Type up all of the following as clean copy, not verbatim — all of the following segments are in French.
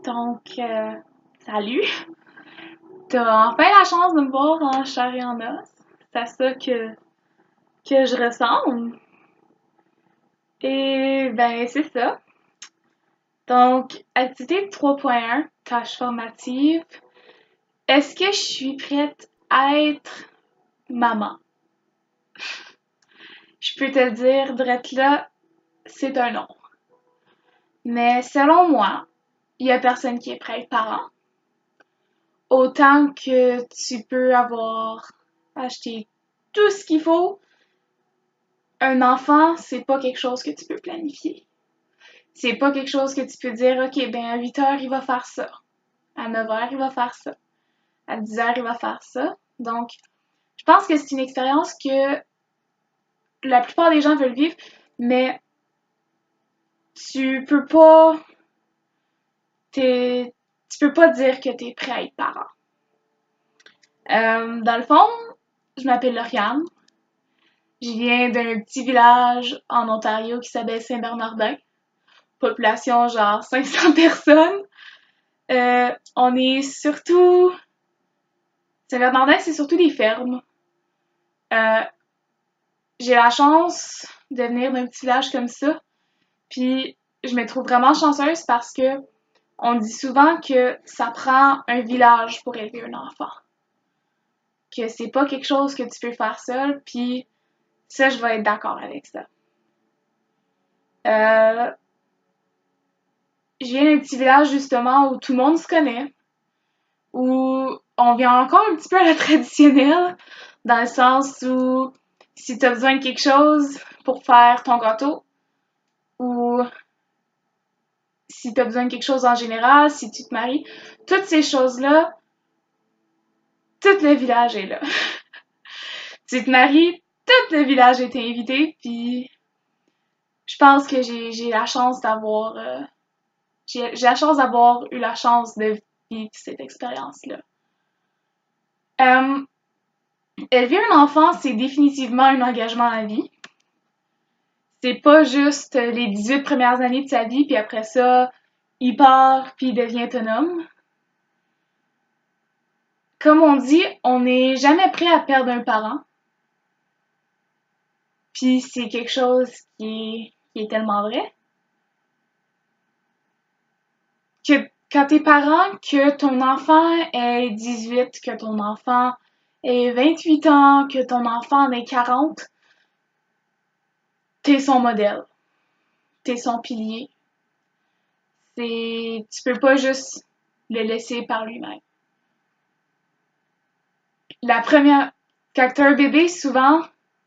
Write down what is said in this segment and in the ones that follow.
Donc, salut! T'as enfin la chance de me voir en chair et en os. C'est à ça que je ressemble. Et ben, c'est ça. Donc, activité 3.1, tâche formative. Est-ce que je suis prête à être maman? Je peux te le dire, drette là, c'est un non. Mais selon moi, il y a personne qui est prêt à être parent. Autant que tu peux avoir acheté tout ce qu'il faut, un enfant, c'est pas quelque chose que tu peux planifier. C'est pas quelque chose que tu peux dire, OK, ben à 8 heures, il va faire ça. À 9 heures, il va faire ça. À 10 heures, il va faire ça. Donc, je pense que c'est une expérience que la plupart des gens veulent vivre, mais tu peux pas, tu peux pas dire que t'es prêt à être parent. Dans le fond, je m'appelle Lauriane. Je viens d'un petit village en Ontario qui s'appelle Saint-Bernardin. Population genre 500 personnes. On est surtout... Saint-Bernardin, c'est surtout des fermes. Euh, j'ai la chance de venir d'un petit village comme ça. Puis je me trouve vraiment chanceuse parce que on dit souvent que ça prend un village pour élever un enfant. Que c'est pas quelque chose que tu peux faire seul, puis ça, je vais être d'accord avec ça. Euh, je viens d'un petit village justement où tout le monde se connaît, où on vient encore un petit peu à la traditionnelle, dans le sens où si tu as besoin de quelque chose pour faire ton gâteau, ou si tu as besoin de quelque chose en général, si tu te maries, toutes ces choses-là, tout le village est là. Tu te maries, tout le village est invité, puis je pense que j'ai la chance d'avoir j'ai la chance d'avoir eu la chance de vivre cette expérience-là. Euh, élever un enfant, c'est définitivement un engagement à vie. C'est pas juste les 18 premières années de sa vie, puis après ça, il part, puis il devient autonome. Comme on dit, on n'est jamais prêt à perdre un parent. Puis c'est quelque chose qui est tellement vrai. Que quand t'es parent, que ton enfant ait 18, que ton enfant ait 28 ans, que ton enfant en ait 40, t'es son modèle. T'es son pilier. Tu peux pas juste le laisser par lui-même. La première, quand t'as un bébé, souvent,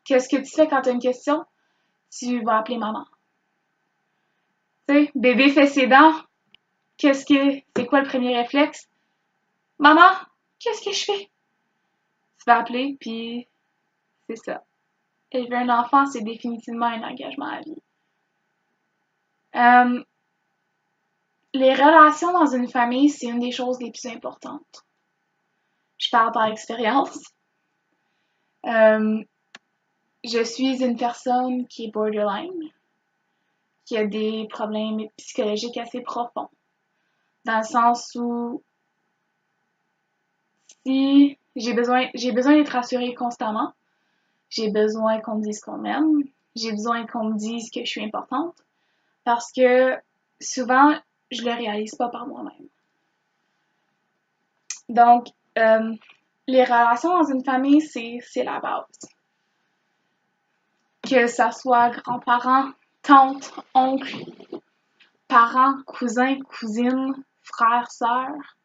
qu'est-ce que tu fais quand t'as une question? Tu vas appeler maman. Tu sais, bébé fait ses dents. C'est quoi le premier réflexe? Maman, qu'est-ce que je fais? Tu vas appeler, puis c'est ça. Élever un enfant, c'est définitivement un engagement à vie. Euh, les relations dans une famille, c'est une des choses les plus importantes. Je parle par expérience. Euh, je suis une personne qui est borderline, qui a des problèmes psychologiques assez profonds. Dans le sens où si j'ai besoin d'être rassurée constamment, j'ai besoin qu'on me dise qu'on m'aime, j'ai besoin qu'on me dise que je suis importante, parce que souvent, je le réalise pas par moi-même. Donc, les relations dans une famille, c'est la base. Que ça soit grands-parents, tantes, oncles, parents, cousins, cousines, frères, sœurs.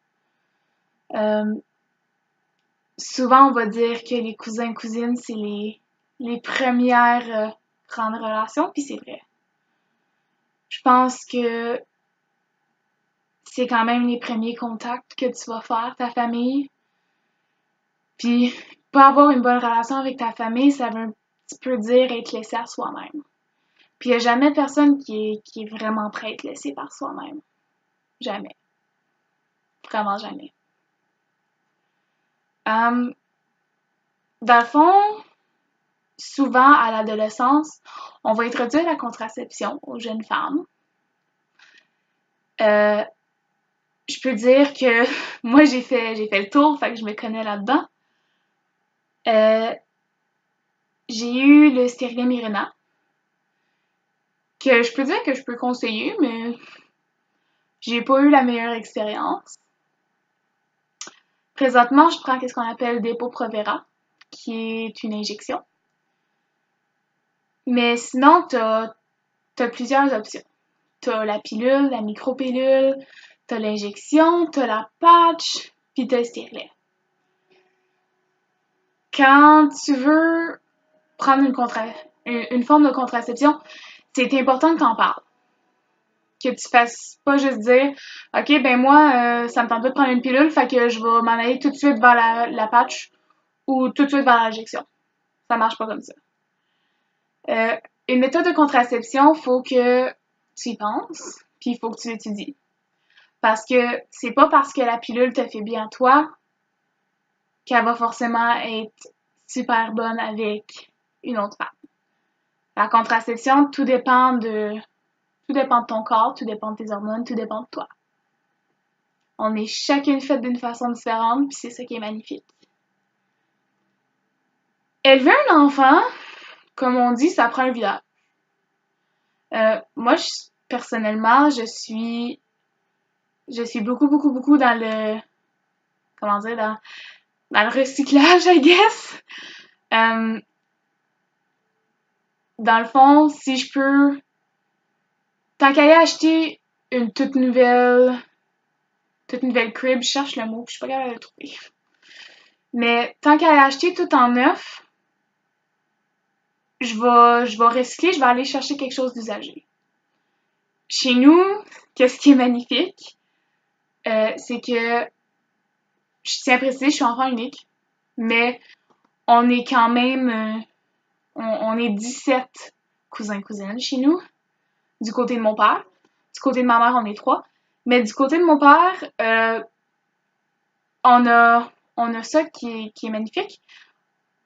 Souvent, on va dire que les cousins, cousines, c'est les premières grandes relations, puis c'est vrai. Je pense que c'est quand même les premiers contacts que tu vas faire, ta famille. Puis, pas avoir une bonne relation avec ta famille, ça veut un petit peu dire être laissé à soi-même. Puis, il n'y a jamais personne qui est vraiment prêt à être laissé par soi-même. Jamais. Vraiment jamais. Dans le fond, souvent, à l'adolescence, on va introduire la contraception aux jeunes femmes. je peux dire que moi, j'ai fait le tour, fait que je me connais là-dedans. J'ai eu le stérilet Mirena, que je peux dire que je peux conseiller, mais j'ai pas eu la meilleure expérience. Présentement, je prends ce qu'on appelle Depo-Provera, qui est une injection. Mais sinon, t'as plusieurs options. T'as la pilule, la micropilule, t'as l'injection, t'as la patch, puis t'as le stérilet. Quand tu veux prendre une forme de contraception, c'est important que t'en parles. Que tu fasses pas juste dire OK, ben moi, ça me tente pas de prendre une pilule, fait que je vais m'en aller tout de suite vers la patch ou tout de suite vers l'injection. Ça marche pas comme ça. Une méthode de contraception, faut que tu y penses, puis il faut que tu l'étudies. Parce que c'est pas parce que la pilule te fait bien toi qu'elle va forcément être super bonne avec une autre femme. La contraception, tout dépend de ton corps, tout dépend de tes hormones, tout dépend de toi. On est chacune faite d'une façon différente, puis c'est ça qui est magnifique. Élever un enfant, comme on dit, ça prend un village. Moi, personnellement, je suis beaucoup, beaucoup, beaucoup dans le, comment dire, dans le recyclage, I guess. Dans le fond, si je peux, tant qu'à y acheter une toute nouvelle crib, je cherche le mot, je suis pas capable de le trouver. Mais tant qu'à y acheter tout en neuf, je vais recycler, je vais aller chercher quelque chose d'usagé. Chez nous, qu'est-ce qui est magnifique, c'est que, je tiens à préciser, je suis enfant unique, mais on est quand même, on est 17 cousins-cousines chez nous, du côté de mon père. Du côté de ma mère, on est 3. Mais du côté de mon père, on a ça qui est magnifique.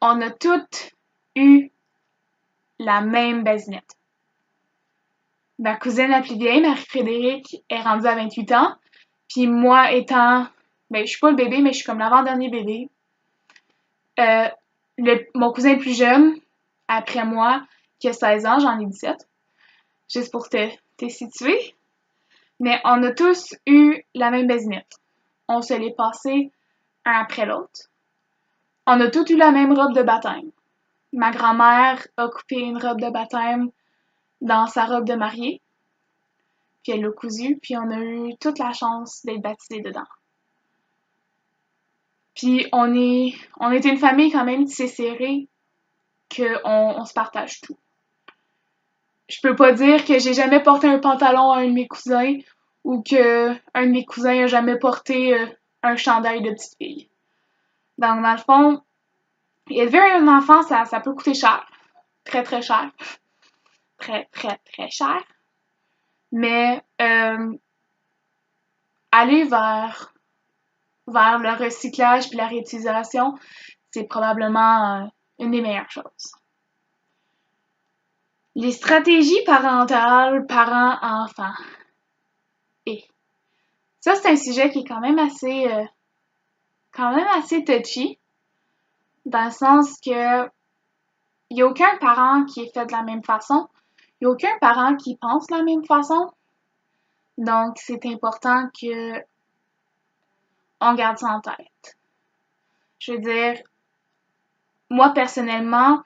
On a toutes eu la même basinette. Ma cousine la plus vieille, Marie-Frédérique, est rendue à 28 ans. Puis moi étant, ben je suis pas le bébé, mais je suis comme l'avant-dernier bébé. Mon cousin le plus jeune, après moi, qui a 16 ans, j'en ai 17. Juste pour te situer. Mais on a tous eu la même basinette. On se l'est passé un après l'autre. On a tous eu la même robe de baptême. Ma grand-mère a coupé une robe de baptême dans sa robe de mariée. Puis elle l'a cousue, puis on a eu toute la chance d'être baptisés dedans. Puis on est une famille quand même tissée serrée, qu'on se partage tout. Je peux pas dire que j'ai jamais porté un pantalon à un de mes cousins ou que un de mes cousins a jamais porté un chandail de petite fille. Donc dans le fond, élever un enfant, ça peut coûter cher. Très très cher. Très très très cher. Mais aller vers le recyclage puis la réutilisation, c'est probablement une des meilleures choses. Les stratégies parentales, parents-enfants. Et ça, c'est un sujet qui est quand même assez touchy, dans le sens que il n'y a aucun parent qui est fait de la même façon. Il n'y a aucun parent qui pense de la même façon. Donc, c'est important que on garde ça en tête. Je veux dire, moi, personnellement,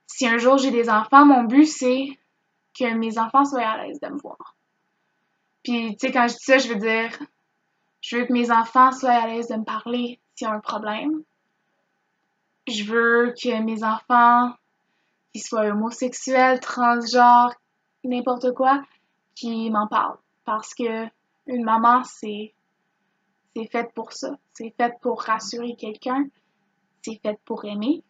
si un jour j'ai des enfants, mon but, c'est que mes enfants soient à l'aise de me voir. Puis, tu sais, quand je dis ça, je veux dire, je veux que mes enfants soient à l'aise de me parler s'il y a un problème. Je veux que mes enfants, qu'ils soient homosexuels, transgenres, n'importe quoi, qu'ils m'en parlent. Parce que une maman, c'est fait pour ça. C'est fait pour rassurer quelqu'un. C'est fait pour aimer.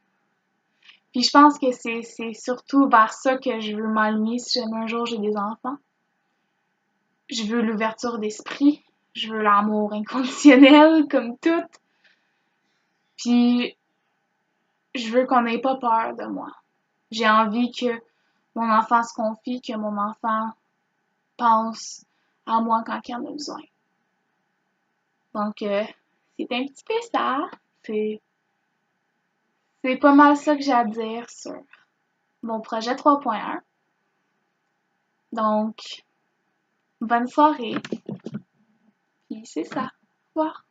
Puis je pense que c'est surtout vers ça que je veux m'aligner si jamais un jour j'ai des enfants. Je veux l'ouverture d'esprit. Je veux l'amour inconditionnel, comme tout. Puis je veux qu'on n'ait pas peur de moi. J'ai envie que mon enfant se confie, que mon enfant pense à moi quand il en a besoin. Donc, c'est un petit peu ça. C'est pas mal ça que j'ai à dire sur mon projet 3.1. Donc, bonne soirée. Puis c'est ça. Au revoir.